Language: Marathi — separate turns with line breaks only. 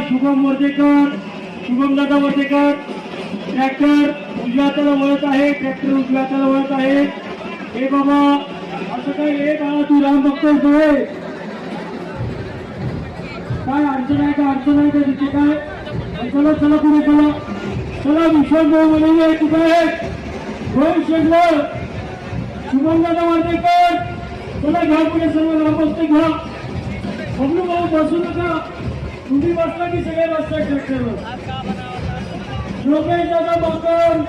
शुभम वर्धेकर, शुभम दादा वर्धेकर. ट्रॅक्टर उजव्या हाताला वळत आहे, ट्रॅक्टर उजव्या हाताला वळत आहे. हे बाबा असं काय, हे बाबा तू राम बघतोय काय अडचण आहे का, अडचण आहे का तिथे काय. चला चला पुढे चला, चला विश्वास भाऊ बोलले कुठे आहे, रोहन शेंगवळ, शुभम दादा वर्धेकर. चला घ्या पुढे सर्व ग्रामस्थ घ्या. बबलू भाऊ बसू नका, तुम्ही बसला की सगळे बसतात ट्रॅक्टरवर. योगेश दादा बाकर.